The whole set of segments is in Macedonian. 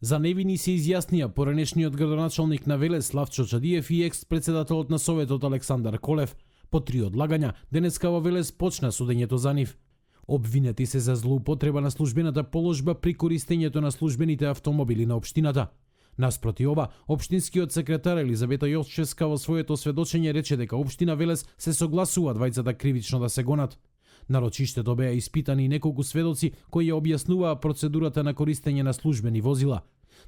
За невини се изјаснија поранешниот градоначалник на Велес Славчо Чадиев и екс-председателот на Советот Александар Колев. По 3 одлагања, денеска во Велес почна судењето за нив. Обвинети се за злоупотреба на службената положба при користењето на службените автомобили на општината. Наспроти ова, општинскиот секретар Елизавета Јовчевска во своето сведочење рече дека општина Велес се согласува двајцата кривично да се гонат. На рочиштето беа испитани и неколку сведоци кои ја објаснуваа процедурата на користење на службени возила.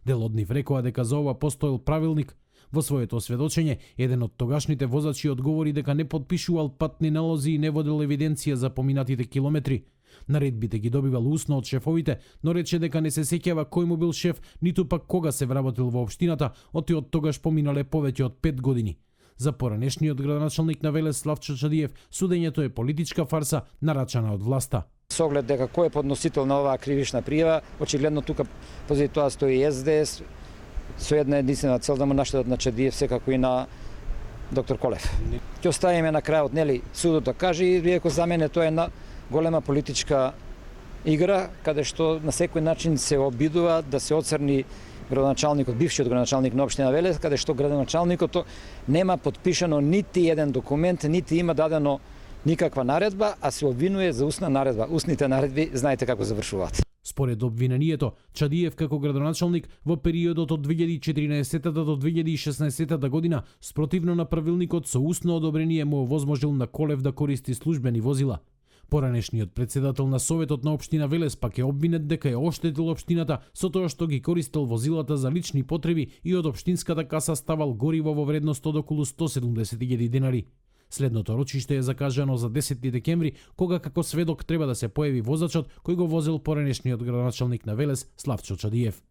Дел од нив рекоа дека за ова постоел правилник. Во своето осведочење, еден од тогашните возачи одговори дека не подпишувал патни налози и не водел евиденција за поминатите километри. Наредбите ги добивал усно од шефовите, но рече дека не се сеќава кој му бил шеф, ниту пак кога се вработил во општината, оти од тогаш поминале повеќе од 5 години. За поранешниот градоначалник на Велес Славчо Чадиев, судењето е политичка фарса нарачана од власта. Со оглед дека кој е подносител на оваа кривична пријава, очигледно тука позади тоа стои СДС, со една единствена цел да му наштедат на Чадиев, секако и на доктор Колев. Ќе оставиме на крајот, нели, судот да каже, и иако за мене тоа е на голема политичка игра, каде што на секој начин се обидува да се оцрни градоначалникот, бившиот градоначалник на општина Велес, каде што градоначалникот нема подпишано нити еден документ, нити има дадено никаква наредба, а се обвинува за усна наредба. Усните наредби знаете како завршуваат. Според обвинението, Чадиев како градоначалник во периодот од 2014 до 2016 година, спротивно на правилникот со усно одобрение му овозможил на Колев да користи службени возила. Поранешниот председател на Советот на општина Велес пак е обвинет дека е оштетил општината со тоа што ги користел возилата за лични потреби и од општинската каса ставал гориво во вредност од околу 170.000 денари. Следното рочиште е закажано за 10 декември, кога како сведок треба да се појави возачот кој го возел поранешниот градоначалник на Велес Славчо Чадиев.